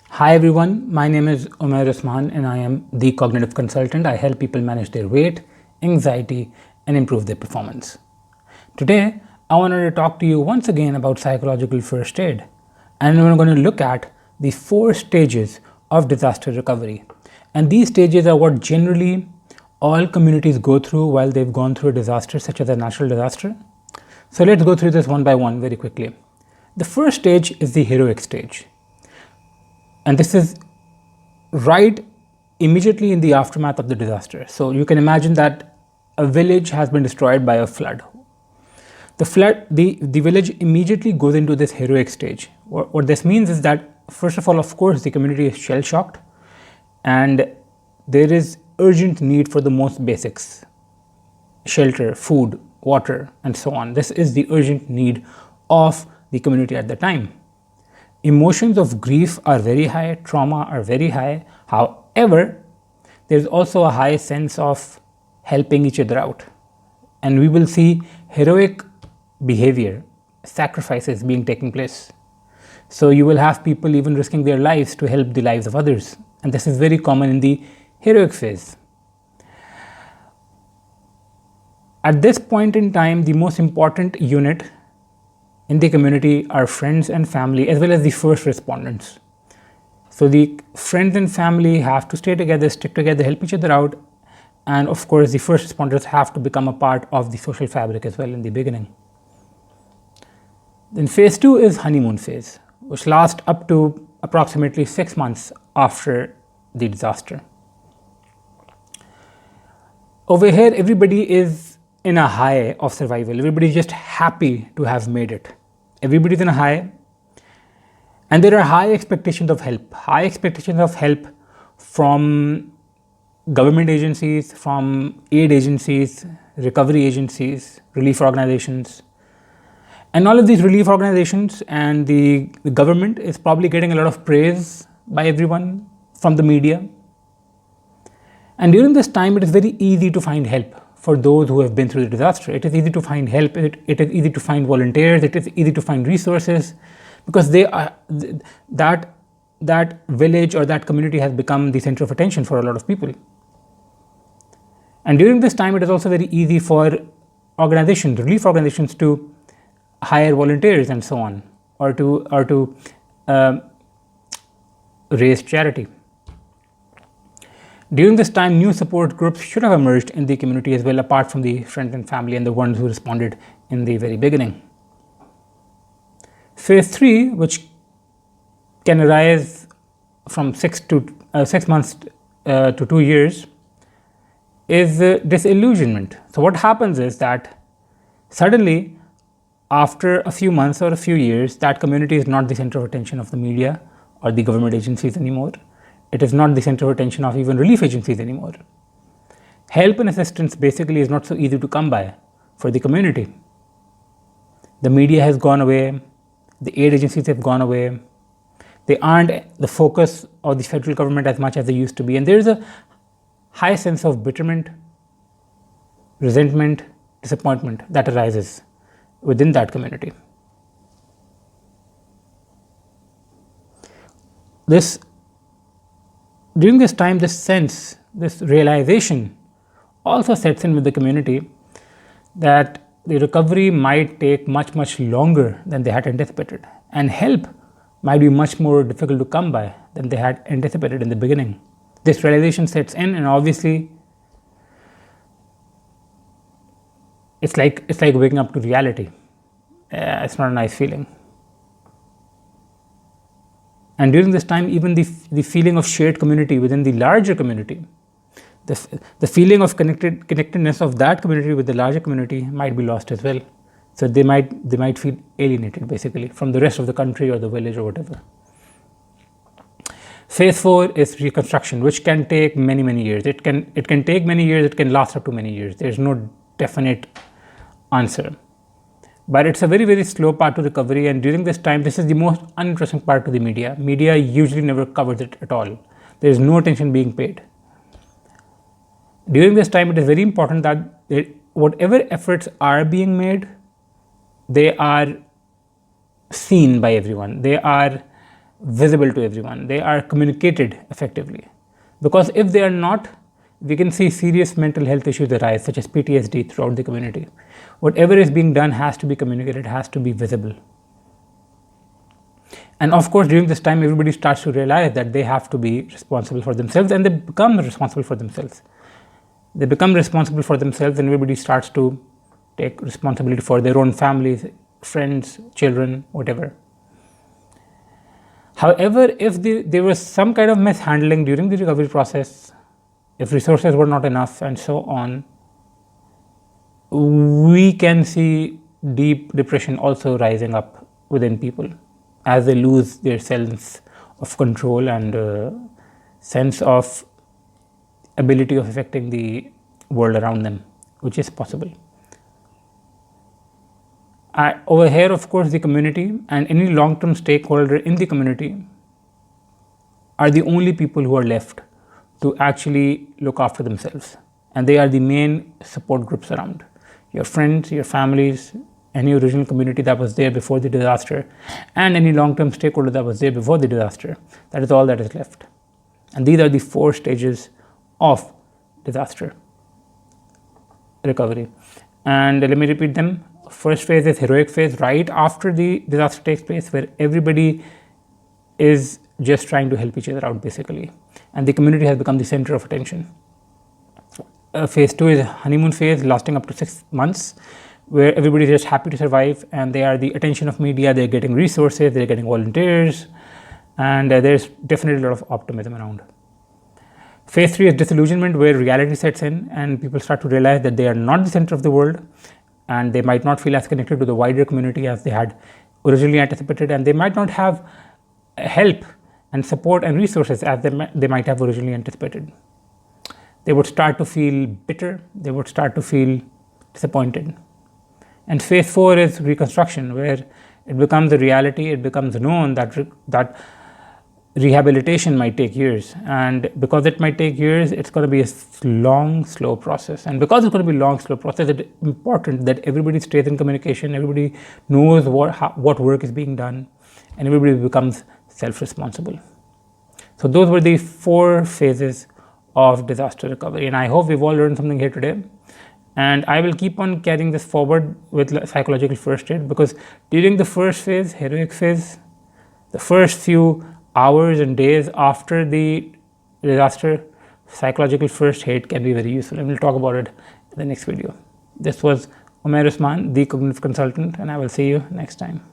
Hi everyone, my name is Umair Usman and I am the cognitive consultant. I help people manage their weight, anxiety, and improve their performance. Today, I wanted to talk to you once again about psychological first aid, and we're going to look at the 4 stages of disaster recovery. And these stages are what generally all communities go through while they've gone through a disaster, such as a natural disaster. So let's go through this one by one very quickly. The first stage is the heroic stage. And this is right immediately in the aftermath of the disaster. So you can imagine that a village has been destroyed by a flood. The village immediately goes into this heroic stage. What this means is that, first of all, of course, the community is shell shocked, and there is urgent need for the most basics: shelter, food, water, and so on. This is the urgent need of the community at the time. Emotions of grief are very high, trauma are very high. However, there's also a high sense of helping each other out. And we will see heroic behavior, sacrifices being taking place. So you will have people even risking their lives to help the lives of others. And this is very common in the heroic phase. At this point in time, the most important unit in the community are friends and family, as well as the first responders. So the friends and family have to stay together, stick together, help each other out. And of course, the first responders have to become a part of the social fabric as well in the beginning. Then phase 2 is honeymoon phase, which lasts up to approximately 6 months after the disaster. Over here, everybody is in a high of survival. Everybody is just happy to have made it. Everybody's in a high, and there are high expectations of help from government agencies, from aid agencies, recovery agencies, relief organizations. And all of these relief organizations and the government is probably getting a lot of praise by everyone from the media. And during this time, it is very easy to find help for those who have been through the disaster. It is easy to find help, it is easy to find volunteers, it is easy to find resources, because that village or that community has become the center of attention for a lot of people. And during this time, it is also very easy for organizations, relief organizations, to hire volunteers and so on, or to raise charity. During this time, new support groups should have emerged in the community as well, apart from the friends and family and the ones who responded in the very beginning. Phase 3, which can arise from 6 months to 2 years, is disillusionment. So what happens is that suddenly, after a few months or a few years, that community is not the center of attention of the media or the government agencies anymore. It is not the center of attention of even relief agencies anymore. Help and assistance basically is not so easy to come by for the community. The media has gone away, the aid agencies have gone away, they aren't the focus of the federal government as much as they used to be, and there is a high sense of bitterment, resentment, disappointment that arises within that community. During this time, this realization also sets in with the community that the recovery might take much, much longer than they had anticipated, and help might be much more difficult to come by than they had anticipated in the beginning. This realization sets in, and obviously, it's like waking up to reality. It's not a nice feeling. And during this time, even the feeling of shared community within the larger community, the feeling of connectedness of that community with the larger community might be lost as well. So they might feel alienated basically from the rest of the country or the village or whatever. Phase 4 is reconstruction, which can take many years. It can take many years. It can last up to many years. There's no definite answer. But it's a very slow part to recovery, and during this time, this is the most uninteresting part to the media. Media usually never covers it at all. There is no attention being paid. During this time, it is very important that whatever efforts are being made, they are seen by everyone. They are visible to everyone. They are communicated effectively. Because if they are not, we can see serious mental health issues arise, such as PTSD, throughout the community. Whatever is being done has to be communicated, has to be visible. And of course, during this time, everybody starts to realize that they have to be responsible for themselves, and they become responsible for themselves. They become responsible for themselves, and everybody starts to take responsibility for their own families, friends, children, whatever. However, if there was some kind of mishandling during the recovery process, if resources were not enough and so on, we can see deep depression also rising up within people as they lose their sense of control and sense of ability of affecting the world around them, which is possible. Over here, of course, the community and any long-term stakeholder in the community are the only people who are left to actually look after themselves, and they are the main support groups around. Your friends, your families, any original community that was there before the disaster, and any long-term stakeholder that was there before the disaster, that is all that is left. And these are the 4 stages of disaster recovery. And let me repeat them. First phase is heroic phase, right after the disaster takes place, where everybody is just trying to help each other out, basically, and the community has become the center of attention. Phase 2 is honeymoon phase, lasting up to 6 months, where everybody is just happy to survive, and they are the attention of media. They're getting resources, they're getting volunteers, and there's definitely a lot of optimism around. Phase 3 is disillusionment, where reality sets in and people start to realize that they are not the center of the world, and they might not feel as connected to the wider community as they had originally anticipated, and they might not have help and support and resources as they might have originally anticipated. They would start to feel bitter, they would start to feel disappointed. And phase 4 is reconstruction, where it becomes a reality, it becomes known that rehabilitation might take years, and because it might take years, it's going to be a long, slow process. And because it's going to be a long, slow process, it's important that everybody stays in communication, everybody knows what work is being done, and everybody becomes self-responsible. So those were the 4 phases of disaster recovery, and I hope we've all learned something here today. And I will keep on carrying this forward with psychological first aid, because during the first phase, heroic phase, the first few hours and days after the disaster, psychological first aid can be very useful, and we'll talk about it in the next video. This was Umair Usman, the cognitive consultant, and I will see you next time.